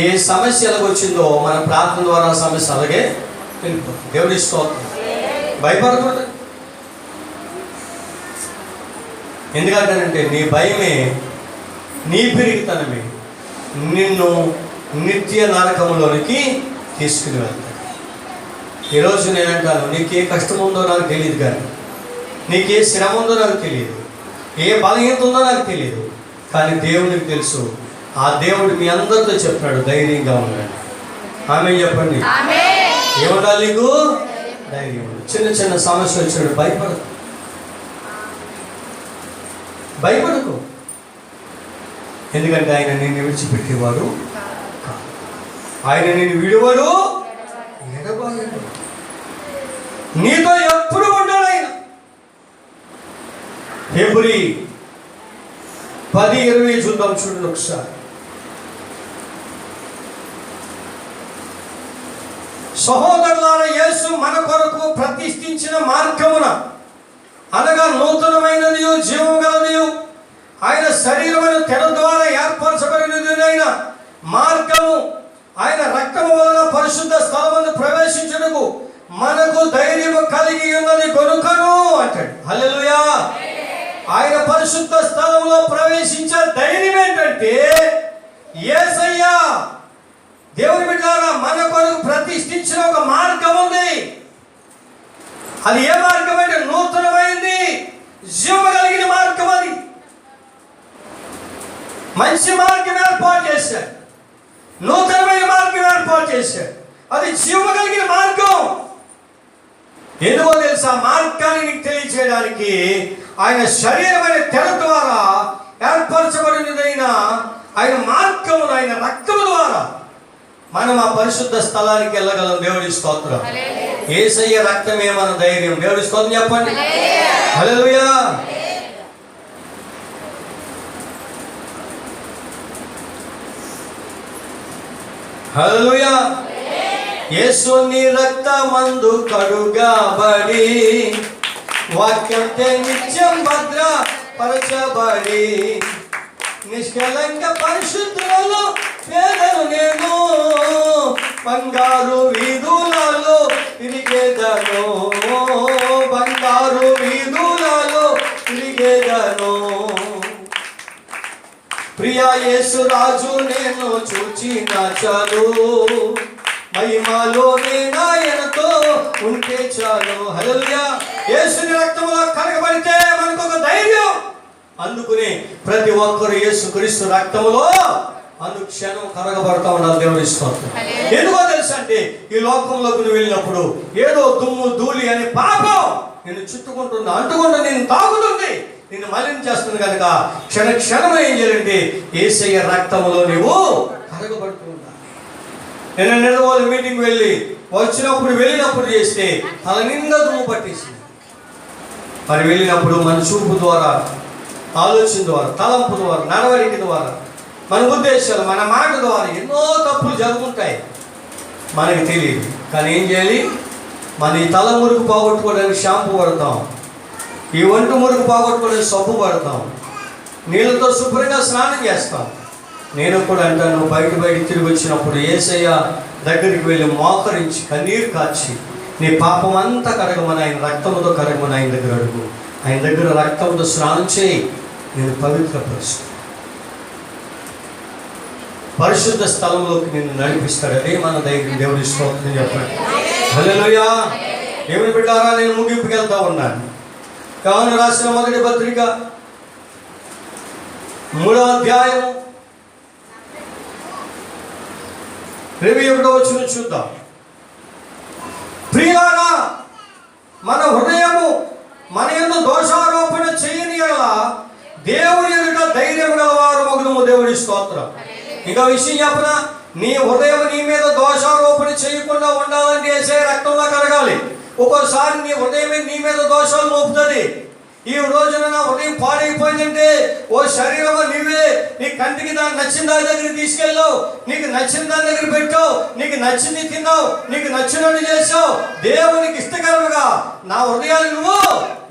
ఏ సమస్య ఎలాగొచ్చిందో మన ప్రార్థన ద్వారా సమస్య అలాగే వెళ్ళిపోతుంది. దేవుడి స్తోత్రం. భయపడకూడదు. ఎందుకంటానంటే నీ భయమే, నీ పిరిగితనమే నిన్ను నిత్య నరకంలోనికి తీసుకుని వెళ్తాడు. ఈరోజు నేనంటాను, నీకే కష్టం ఉందో నాకు తెలియదు, కానీ నీకే శ్రమ ఉందో నాకు తెలియదు, ఏ బలహీనత ఉందో నాకు తెలియదు, కానీ దేవునికి తెలుసు. ఆ దేవుడు మీ అందరితో చెప్పినాడు, ధైర్యంగా ఉన్నాడు. ఆమె చెప్పండి, ఏముండాలి నీకు? ధైర్యం. చిన్న చిన్న సమస్య వచ్చినాడు, భయపడకు. ఎందుకంటే ఆయన నిన్ను విడిచిపెట్టేవాడు కాదు. ఆయన నిన్ను విడువడు, ఎడబాయడు. నీతో ఎప్పుడు ఉంటాడు ఆయన. హెబ్రీ 10:20 చూద్దాం, చూడండి ఒకసారి. సహోదరులారా, యేసు మన కొరకు ప్రతిష్ఠించిన మార్గమున, అనగా నూతనమైనది జీవము గలది, ఆయన శరీరమైన తెర ద్వారా ఏర్పరచబడినదైన మార్గము, ఆయన రక్తము వలన పరిశుద్ధ స్థలమును ప్రవేశించుటకు మనకు ధైర్యము కలిగి ఉన్నది గనుకను అంటాడు. హల్లెలూయా. ఆయన పరిశుద్ధ స్థలంలో ప్రవేశించే ధైర్యం ఏంటంటే, యేసయ్య దేవుని బిడ్డలారా మన కొరకు ప్రతిష్ఠించిన ఒక మార్గం ఉంది. అది ఏ మార్గం అంటే నూతనమైంది, జీవము కలిగిన మార్గం. అది మంచి మార్గం ఏర్పాటు చేశాడు, నూతనమైన మార్గం ఏర్పాటు చేశాడు. అది జీవము కలిగిన మార్గం. ఎందుకో తెలుసా? మార్గాన్ని నీకు తెలియచేయడానికి ఆయన శరీరమైన తెర ద్వారా ఏర్పరచబడినదైన ఆయన మార్గము, ఆయన రక్తము ద్వారా మనం ఆ పరిశుద్ధ స్థలానికి వెళ్ళగలం. దేవుడి స్తోత్రం. యేసయ్య రక్తమే మన ధైర్యం. దేవుడి స్తోత్రం చెప్పండి. హల్లెలూయా. హల్లెలూయా. యేసు నీ రక్తమందు కడుగబడి, వాక్యంతో నిత్యం భద్రపరచబడి, నిష్కలంక పరిశుద్ధులలో పేదలు నేను, బంగారు వీధులలో తిరిగేదను, బంగారు వీధులలో తిరిగేదను. ప్రియా యేసు రాజు నేను చూచిన చాలు, మహిమలో నేనాయనతో ఉంటే చాలు. హల్లెలూయా. యేసుని రక్తంలో కడగబడితే మనకు ఒక ధైర్యం. అందుకుని ప్రతి ఒక్కరు యేసుక్రీస్తు రక్తములో అనుక్షణం కడగబడతా ఉండాలి. దేవుడి స్తోత్రం. ఎందుకో తెలుసా అంటే, ఈ లోకంలోకి నువ్వు వెళ్ళినప్పుడు ఏదో దుమ్ము ధూళి అని పాపం నిన్ను చుట్టుకుంటుంది, అంటుకుంటూ నిన్ను తాగుతుంది, నిన్ను మలినం చేస్తుంది. కనుక క్షణ క్షణం ఏం చేయాలంటే యేసయ్య రక్తములో నువ్వు కడగబడుతూ ఉండాలి. నేను నిడదవోలు మీటింగ్ వెళ్ళినప్పుడు చేస్తే తల నిండా దుమ్ము పట్టేసింది. మరి వెళ్ళినప్పుడు మన చూపు ద్వారా, ఆలోచన ద్వారా, తలంపు ద్వారా, నడవడిక ద్వారా, మన ఉద్దేశాలు, మన మాట ద్వారా ఎన్నో తప్పులు జరుగుతుంటాయి, మనకి తెలియదు. కానీ ఏం చేయాలి? మన ఈ తల మురుగు పోగొట్టుకోవడానికి షాంపూ పడతాం, ఈ ఒంటి మురుగు పోగొట్టుకోవడానికి సబ్బు పడతాం, నీళ్ళతో శుభ్రంగా స్నానం చేస్తాం. నేను కూడా అంటాను, బయట తిరిగి వచ్చినప్పుడు యేసయ్య దగ్గరికి వెళ్ళి మోకరించి కన్నీరు కార్చి నీ పాపం అంతా కడగమని, ఆయన రక్తంతో కడగమని ఆయన దగ్గర అడుగు. ఆయన దగ్గర రక్తంతో స్నానం చేయి, నేను పవిత్రపరుస్తాను, పరిశుద్ధ స్థలంలోకి నిన్ను నడిపిస్తాడు. అదే మన ధైర్యం. దేవుడి స్తోత్రం చెప్పండి. హల్లెలూయా. దేవుని బిడ్డారా, నేను ముగింపుకి వెళ్తా ఉన్నాను. యోహాను రాసిన మొదటి పత్రిక 3వ అధ్యాయం 21వ వచనం చూద్దాం. ప్రియులారా, మన హృదయము మన యందు దోషారోపణ చేయని యెడల దేవుని ఎదుట ధైర్యం గలవారు మగుదుము. దేవుడి స్తోత్రం. ఇంకా విషయం చెప్పనా? నీ హృదయం నీ మీద దోషారోపణ చేయకుండా ఉండాలంటే యేసయ్య రక్తంలో కడగాలి. ఒక్కోసారి నీ హృదయమే నీ మీద దోషాలు మోపుతుంది. ఈ రోజున నా హృదయం పాడైపోయిందంటే, ఓ శరీరమా నువ్వే నీ కంటికి దాన్ని నచ్చిన దాని దగ్గర తీసుకెళ్ళావు, నీకు నచ్చిన దాని దగ్గర పెట్టావు, నీకు నచ్చింది తిన్నావు, నీకు నచ్చినట్టు చేసావు. దేవునికి ఇష్టకరముగా నా హృదయాన్ని నువ్వు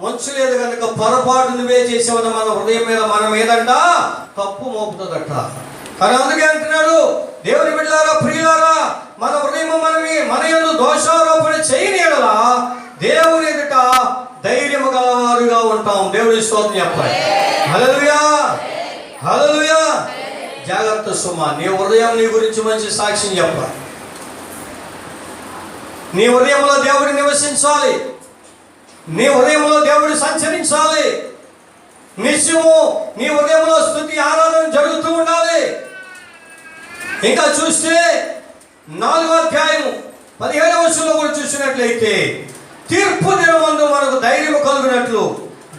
ఉంచలేదు కనుక పొరపాటు నువ్వే చేసావన్న మన హృదయం మీద మన మీదంట తప్పు మోపుతుందట. కానీ అందుకే అంటున్నాడు, దేవుని బిడ్డలారా, ప్రియులారా, మన హృదయం మన యందు దోషారోపణ చేయని యెడల దేవుని ఎదుట ధైర్యము గలవారుగా ఉంటాం. దేవుని స్తోత్రం చెప్పాలి. హల్లెలూయా, హల్లెలూయా. జాగ్రత్త సుమా, నీ హృదయం నీ గురించి మంచి సాక్ష్యం చెప్పాలి. నీ హృదయంలో దేవుడు నివసించాలి. నీ హృదయంలో దేవుడు సంచరించాలి. నిత్యము నీ హృదయంలో స్తుతి ఆరాధన జరుగుతూ ఉండాలి. ఇంకా చూస్తే 4వ అధ్యాయం 17వ వచనంలో కూడా చూసినట్లయితే, తీర్పు దినమందు మనకు ధైర్యం కలుగునట్లు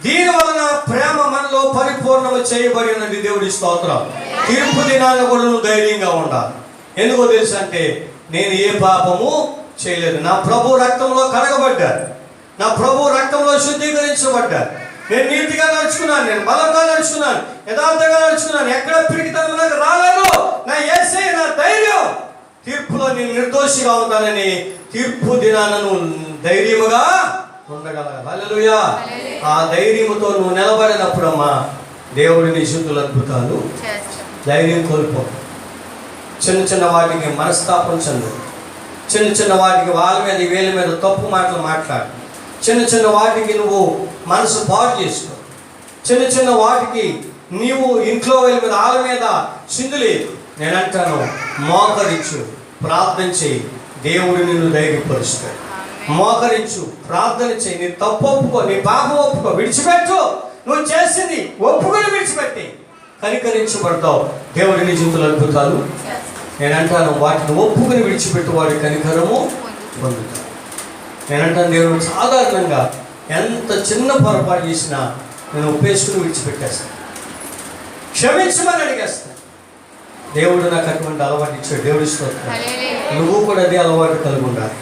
దీని వలన ప్రేమ మనలో పరిపూర్ణము చేయబడి ఉన్నది. దేవుడి స్తోత్రం. తీర్పు దినాన్ని కూడా నువ్వు ధైర్యంగా ఉండాలి. ఎందుకో తెలుసు అంటే, నేను ఏ పాపము చేయలేదు, నా ప్రభు రక్తంలో కడగబడ్డాను, నా ప్రభు రక్తంలో శుద్ధీకరించబడ్డాను, నేను నీతిగా నడుచుకున్నాను, నేను బలంగా నడుచుకున్నాను, యథార్థంగా నడుచుకున్నాను, ఎక్కడ పిరికితనం నాకు రాలేదు. నా యేసే నా ధైర్యం. తీర్పులో నేను నిర్దోషిగా ఉంటానని తీర్పు దినాలను ధైర్యముగా ఉండగలగాలి. హల్లెలూయా. ఆ ధైర్యముతో నువ్వు నిలబడినప్పుడమ్మా దేవుడి నీ శుద్ధుల అద్భుతాలు. ధైర్యం కోల్పో. చిన్న చిన్న వాటికి మనస్తాపం చెందు. చిన్న చిన్న వాటికి వాళ్ళ మీద వీళ్ళ మీద తప్పు మాటలు మాట్లాడు. చిన్న చిన్న వాటికి నువ్వు మనసు పాడు చేసుకో. చిన్న చిన్న వాటికి నీవు ఇంట్లో వాళ్ళ మీద వాళ్ళ మీద సింధులేదు. నేను అంటాను, మోకరించు, ప్రార్థన చేయి, దేవుడు నిన్ను ధైర్యపరుస్తాడు. మోకరించు, ప్రార్థన చేయి, నీ తప్పు ఒప్పుకో, నీ పాపం ఒప్పుకో, విడిచిపెట్టు. నువ్వు చేసింది ఒప్పుకొని విడిచిపెట్టి కనికరించబడతావు. దేవుడి నీ జీవితంలో అద్భుతాలు. నేను అంటాను, వాటిని ఒప్పుకొని విడిచిపెట్టు, వాడి కనికరము పొందుతాడు. నేనంటాను, దేవుడు సాధారణంగా ఎంత చిన్న పొరపాటు చేసినా నేను ఒప్పేసుకుని విడిచిపెట్టేస్తాను, క్షమించమని అడిగేస్తాను. దేవుడు నాకు అటువంటి అలవాటు ఇచ్చాడు. దేవుడి స్తోత్రం. నువ్వు కూడా అదే అలవాటు కలిగి ఉండాలి.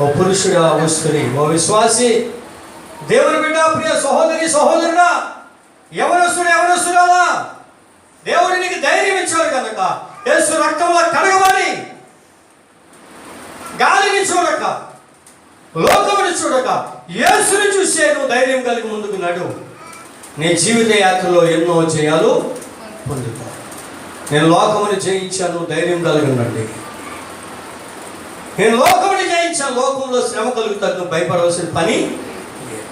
ఓ పురుషుడా, ఓ స్త్రీ, ఓ విశ్వాసి, దేవుని బిడ్డ, ప్రియ సహోదరి సహోదరుడా, యవనస్తుడా, దేవుడు నీకు ధైర్యం ఇచ్చాడు కనుక యేసు రక్తంలో కడగబడి గాలిని చూడక, లోకముని చూడక యేసుని చూసే నువ్వు ధైర్యం కలిగి ముందుకు నడు. నీ జీవిత యాత్రలో ఎన్నో జయాలు పొందుతావు. నేను లోకముని జయించాను, ధైర్యం కలిగి ఉండండి. నేను లోకముని జయించాను, లోకంలో శ్రమ కలుగుతాను, నువ్వు భయపడవలసిన పని.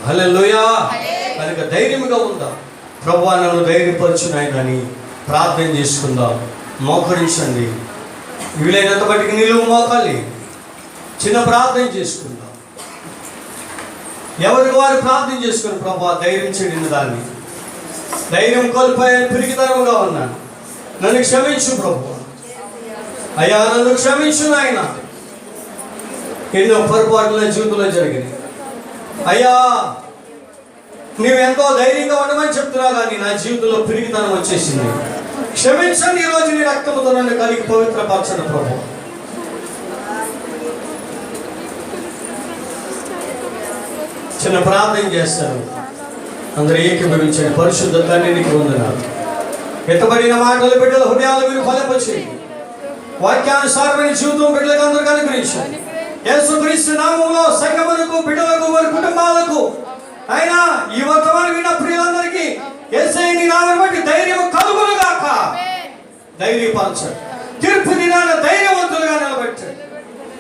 హల్లెలూయా. కనుక ధైర్యంగా ఉందా. ప్రభువా నన్ను ధైర్యపరచు నాయనని ప్రార్థన చేసుకుందాం. మోకరించండి. వీలైనంత బట్టికి నిలువు మోకాలి. చిన్న ప్రార్థన చేసుకుందాం. ఎవరికి వారు ప్రార్థన చేసుకుని, ప్రభువా ధైర్యం చెడిన దాన్ని, ధైర్యం కోల్పోయాను, పిరికితనముగా ఉన్నాను, నన్ను క్షమించు ప్రభువా. అయ్యా నన్ను క్షమించు నాయన. ఎన్నో పొరపాట్లు నా జీవితంలో జరిగినాయి. అయ్యా నువ్వెంతో ధైర్యంగా ఉండమని చెప్తున్నా కానీ నా జీవితంలో పిరికితనం వచ్చేసింది. క్షమించండి. ఈరోజు నీ రక్తముతో నన్ను కలిగి పవిత్రపరచండి ప్రభు. చిన్న ప్రార్థన చేస్తాను. అందరూ ఏకీభవించండి. పరిశుద్ధ తండ్రికి వందనాలు. ఎత్తబడిన మాటలు బిడ్డల హృదయాలు మీరు ఫలింపచేయండి. వాక్యానుసారమైన జీవితం బిడ్డలకు అందరికీ అనుగ్రహించండి. యేసుక్రీస్తు నామములో సంఘములకు, బిడ్డలకు, వారి కుటుంబాలకు, అయినా ఈ వర్తమానం విన్న ప్రియులందరికీ యేసయ్య నీ నామమును బట్టి ధైర్యం కలుగును గాక. ధైర్యపరచండి. తీర్పు దినాన ధైర్యవంతులుగా నిలబెట్టండి,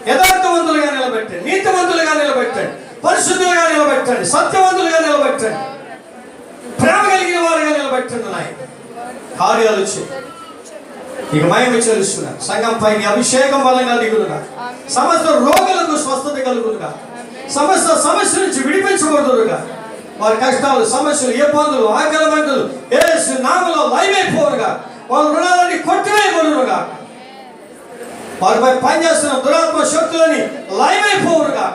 యథార్థవంతులుగా నిలబెట్టండి, నీతివంతులుగా నిలబెట్టండి, పరిశుద్ధులుగా నిలబెట్టండి, సత్యవంతులుగా నిలబెట్టండి, ప్రేమ కలిగిన వారుగా నిలబెట్టండి. నాయన కార్యాలు చేయి. ఇక మహిమ చెల్లిస్తున్నా. సంఘం పైన అభిషేకం బలంగా దిగులుగా, సమస్త రోగులకు స్వస్థత కలుగునుగా, సమస్త సమస్య నుంచి విడిపించబడుదురుగా, వారి కష్టాలు, సమస్యలు, ఇబ్బందులు, ఆకలి మంటలు యేసు నామములో లైవైపోరుగా, వాళ్ళ రుణాలని కొట్టివేయబడునుగా, వారిపై పనిచేస్తున్న దురాత్మ శక్తులని లైవైపోరుగా.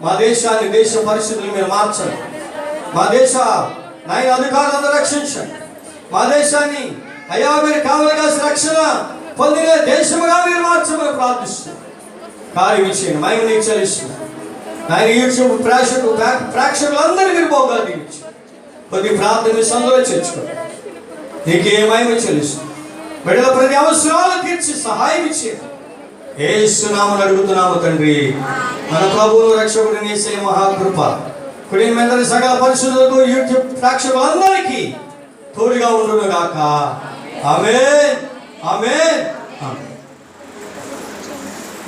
మా దేశాన్ని, దేశ పరిస్థితులు మీరు మార్చండి. మా దేశ నాయన అధికారులందరూ రక్షించండి. మా దేశాన్ని అయ్యా మీరు కావలిగా రక్షణ పొందిన దేశముగా మీరు మార్చమని ప్రార్థిస్తున్నాం. కార్యం ఇచ్చేయండి. మహిమ నీకు చెల్లిస్తున్నాం. ఆయన యూట్యూబ్ ప్రేక్షకులందరూ మీరు భోగాలు దీవించి కొద్ది ప్రార్థన సందులో చేర్చుకోండి. నీకే మహిమ చెల్లిస్తున్నాం. బిడ్డల ప్రతి అవసరాలు తీర్చి సహాయం ఇచ్చేయండి. యేసు నామమున అడుగుతున్నాము తండ్రి. మన ప్రభువు రక్షకుడు యేసయ్య మహాకృప కుటుంబం సకల పరిశుద్ధులకు, యూట్యూబ్ ప్రేక్షకులందరికీ తోడుగా ఉండును గాక. ఆమేన్, ఆమేన్, ఆమేన్.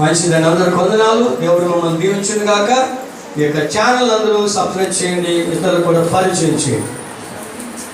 మంచిదని అందరికి వందనాలు. దేవుడు మమ్మల్ని దీవించును గాక. ఈ యొక్క ఛానల్ అందరూ సబ్స్క్రైబ్ చేయండి, ఇతరులు కూడా పరిచయం చేయండి.